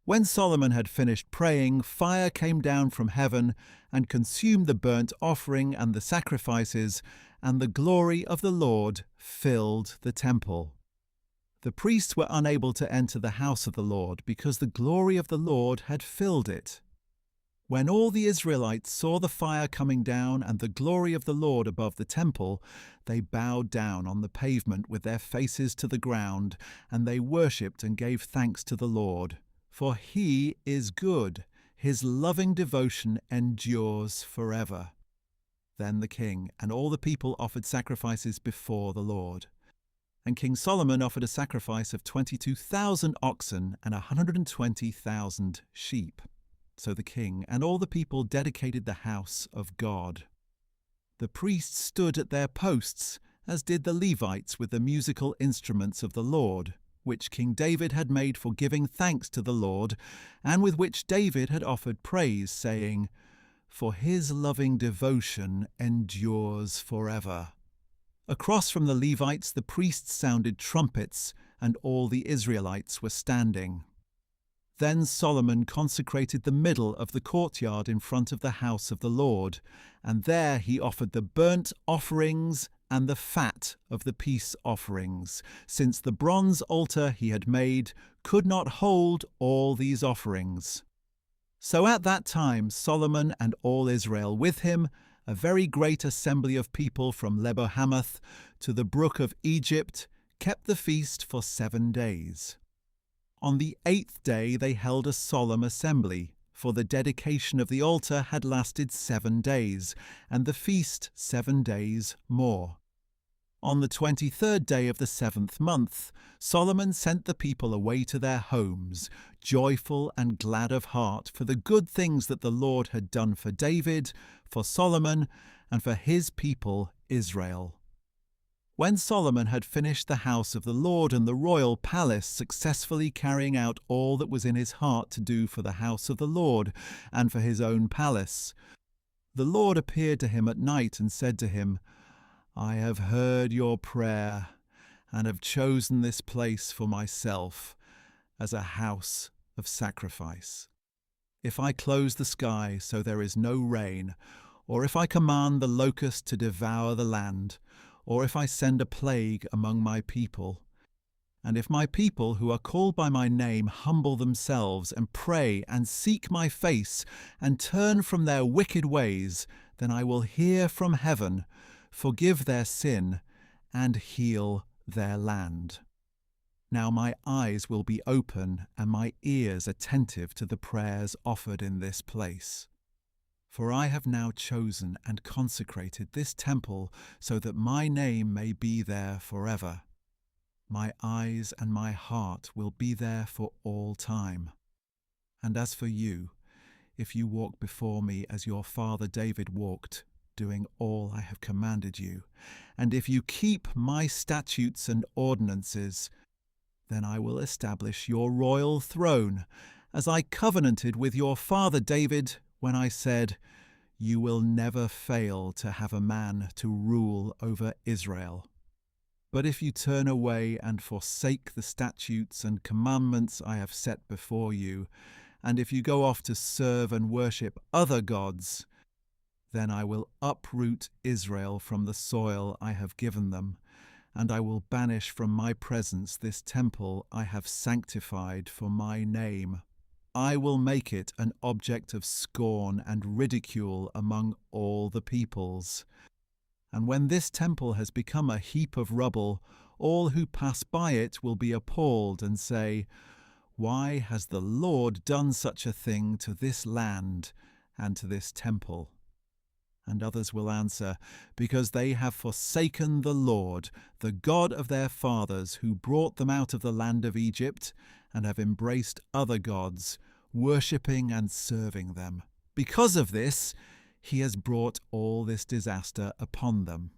When Solomon had finished praying, fire came down from heaven and consumed the burnt offering and the sacrifices, and the glory of the Lord filled the temple. The priests were unable to enter the house of the Lord because the glory of the Lord had filled it. When all the Israelites saw the fire coming down and the glory of the Lord above the temple, they bowed down on the pavement with their faces to the ground, and they worshipped and gave thanks to the Lord. For he is good, his loving devotion endures forever. Then the king and all the people offered sacrifices before the Lord. And King Solomon offered a sacrifice of 22,000 oxen and 120,000 sheep. So the king and all the people dedicated the house of God. The priests stood at their posts, as did the Levites with the musical instruments of the Lord, which King David had made for giving thanks to the Lord, and with which David had offered praise, saying, "For his loving devotion endures forever." Across from the Levites the priests sounded trumpets, and all the Israelites were standing. Then Solomon consecrated the middle of the courtyard in front of the house of the Lord, and there he offered the burnt offerings and the fat of the peace offerings, since the bronze altar he had made could not hold all these offerings. So at that time Solomon and all Israel with him, a very great assembly of people from Lebo-Hamath to the brook of Egypt, kept the feast for 7 days. On the 8th day they held a solemn assembly, for the dedication of the altar had lasted 7 days, and the feast 7 days more. On the 23rd day of the 7th month, Solomon sent the people away to their homes, joyful and glad of heart for the good things that the Lord had done for David, for Solomon, and for his people Israel. When Solomon had finished the house of the Lord and the royal palace, successfully carrying out all that was in his heart to do for the house of the Lord and for his own palace, the Lord appeared to him at night and said to him, "I have heard your prayer and have chosen this place for myself as a house of sacrifice. If I close the sky so there is no rain, or if I command the locust to devour the land, or if I send a plague among my people, and if my people who are called by my name humble themselves and pray and seek my face and turn from their wicked ways, then I will hear from heaven, forgive their sin, and heal their land. Now my eyes will be open and my ears attentive to the prayers offered in this place. For I have now chosen and consecrated this temple so that my name may be there forever. My eyes and my heart will be there for all time. And as for you, if you walk before me as your father David walked, doing all I have commanded you, and if you keep my statutes and ordinances, then I will establish your royal throne, as I covenanted with your father David when I said, 'You will never fail to have a man to rule over Israel.' But if you turn away and forsake the statutes and commandments I have set before you, and if you go off to serve and worship other gods, then I will uproot Israel from the soil I have given them, and I will banish from my presence this temple I have sanctified for my name. I will make it an object of scorn and ridicule among all the peoples. And when this temple has become a heap of rubble, all who pass by it will be appalled and say, 'Why has the Lord done such a thing to this land and to this temple?' And others will answer, 'Because they have forsaken the Lord, the God of their fathers, who brought them out of the land of Egypt, and have embraced other gods, worshipping and serving them. Because of this, he has brought all this disaster upon them.'